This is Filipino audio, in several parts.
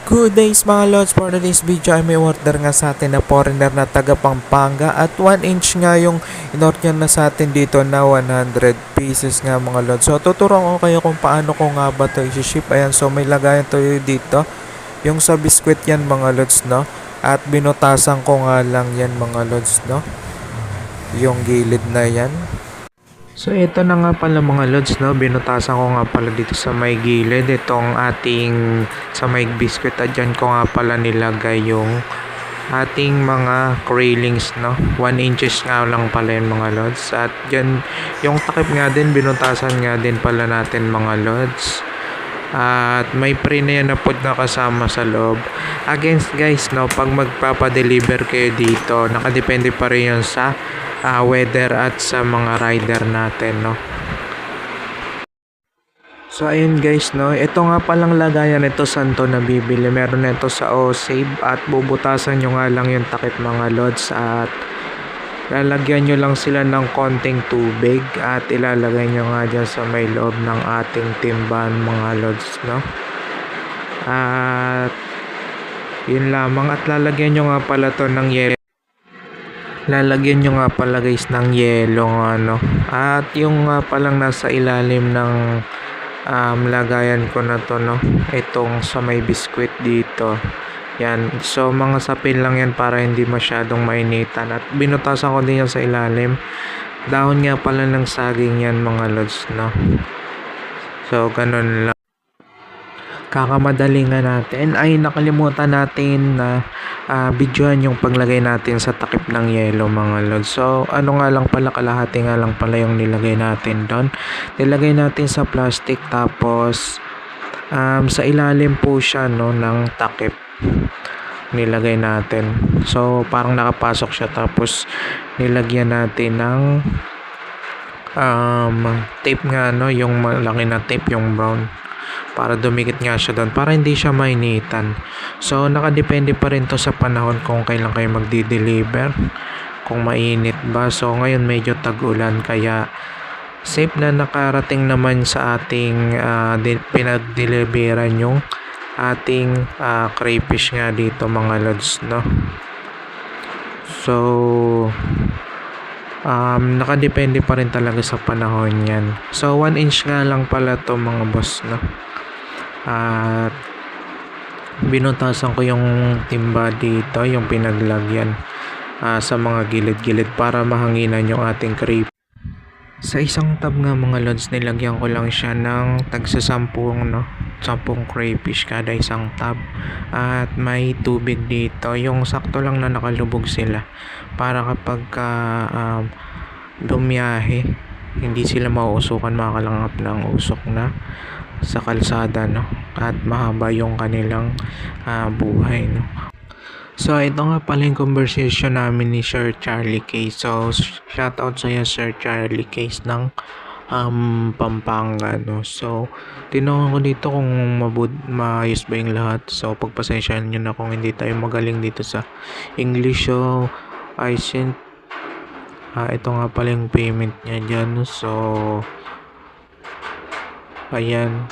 Good days mga lods, for today's video ay may order nga sa atin na foreigner na taga Pampanga at 1 inch nga yung in-order na sa atin dito na 100 pieces nga mga lods. So tuturuan ko kayo kung paano ko nga ba ito i-ship. Ayan, so may lagayan to dito. Yung sa biskwit yan mga lods, no? At binutasan ko nga lang yan mga lods, no? Yung gilid na yan. So ito na nga pala mga lods, no, binutasan ko nga pala dito sa may gilid itong ating sa may biscuit at dyan ko nga pala nilagay yung ating mga railings, no, 1 inches nga lang pala yung mga lods. At dyan yung takip nga din binutasan nga din pala natin mga lods. At may pre na yan na pod na kasama sa loob. Against guys, no, pag magpapadeliver kayo dito, nakadepende pa rin yun sa weather at sa mga rider natin, no. So ayun guys, no, ito nga palang lagayan nito santo na bibili. Meron na ito sa O-Save at bubutasan nyo nga lang yung takip mga lods at lalagyan nyo lang sila ng konting tubig at ilalagay nyo nga dyan sa may loob ng ating timban mga lods, no. At yun lamang, at lalagyan nyo nga pala to ng yelo. Lalagyan nyo nga pala guys ng yelo, ano. At yung nga palang nasa ilalim ng lagayan ko na to, no, itong sa may biskwit dito. Yan. So mga sapin lang yan para hindi masyadong mainitan. At binutasan ko din yan sa ilalim. Dahon nga pala ng saging yan mga lods, no. So ganun lang. Kakamadali nga natin ay nakalimutan natin na videoan yung paglagay natin sa takip ng yelo mga lods. So ano nga lang pala, kalahati nga lang pala yung nilagay natin doon. Nilagay natin sa plastic tapos sa ilalim po siya, no, ng takip nilagay natin. So parang nakapasok siya tapos nilagyan natin ng tape nga, no, yung malaki na tape, yung brown, para dumikit nga siya doon para hindi siya mainitan. So nakadepende pa rin to sa panahon kung kailan kayo magdi-deliver, kung mainit ba. So ngayon medyo tag-ulan kaya safe na nakarating naman sa ating pinag-deliveran yung ating crayfish nga dito mga lods, no. So nakadepende pa rin talaga sa panahon yan. So 1 inch nga lang pala to mga boss, no. At binutasan ko yung timba dito, yung pinaglagyan sa mga gilid-gilid para mahanginan yung ating crepe. Sa isang tab nga mga lods, nilagyan ko lang siya ng tagsa 10, no, 10 crayfish kada isang tab. At may tubig dito, yung sakto lang na nakalubog sila para kapag bumiyahe hindi sila mauusukan, makakalangap ng usok na sa kalsada, no, at mahaba yung kanilang buhay, no. So ito nga pala yung conversation namin ni Sir Charlie Case. So shoutout sa iyo Sir Charlie Case ng Pampanga, no. So tinanong ko dito kung maayos ba yung lahat. So pagpasensyahan nyo na kung hindi tayo magaling dito sa English. So I sent ito nga pala yung payment niya dyan. So ayan,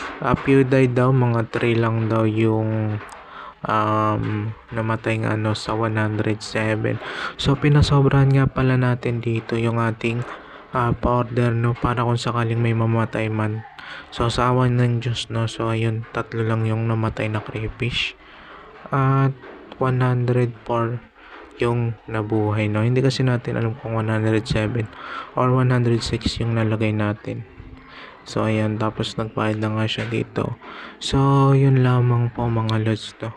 PewDie daw mga 3 lang daw yung namatay nga, no, sa 107. So pinasobrahan nga pala natin dito yung ating pa-order, no, para kung sakaling may mamatay man. So sa awan ng Diyos, no, so ayun, 3 lang yung namatay na crayfish at 104 yung nabuhay, no. Hindi kasi natin alam kung 107 or 106 yung nalagay natin. So ayan, tapos nagbayad na nga siya dito. So yun lamang po mga lods, to.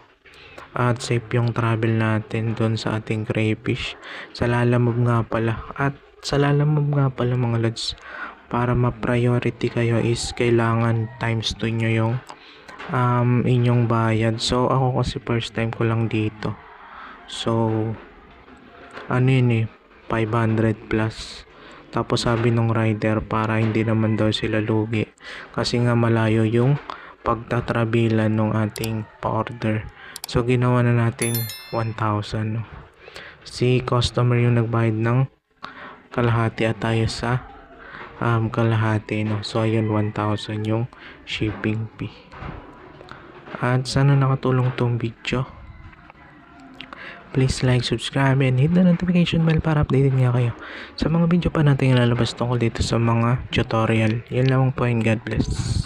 At safe yung travel natin doon sa ating crayfish. Sa Lalamove nga pala. At sa Lalamove nga pala mga lods, para ma-priority kayo is kailangan times 2 nyo yung inyong bayad. So ako kasi first time ko lang dito. So ano yun 500 plus. Tapos sabi nung rider para hindi naman daw sila lugi kasi nga malayo yung pagtatrabilan ng ating pa-order. So ginawa na natin 1,000, no. Si customer yung nagbayad ng kalahati at tayo sa kalahati, no. So ayun, 1,000 yung shipping fee. At sana nakatulong tong video. Please like, subscribe, and hit the notification bell para updated nga kayo sa mga video pa natin ilalabas tungkol dito sa mga tutorial. Yun lang po, and God bless.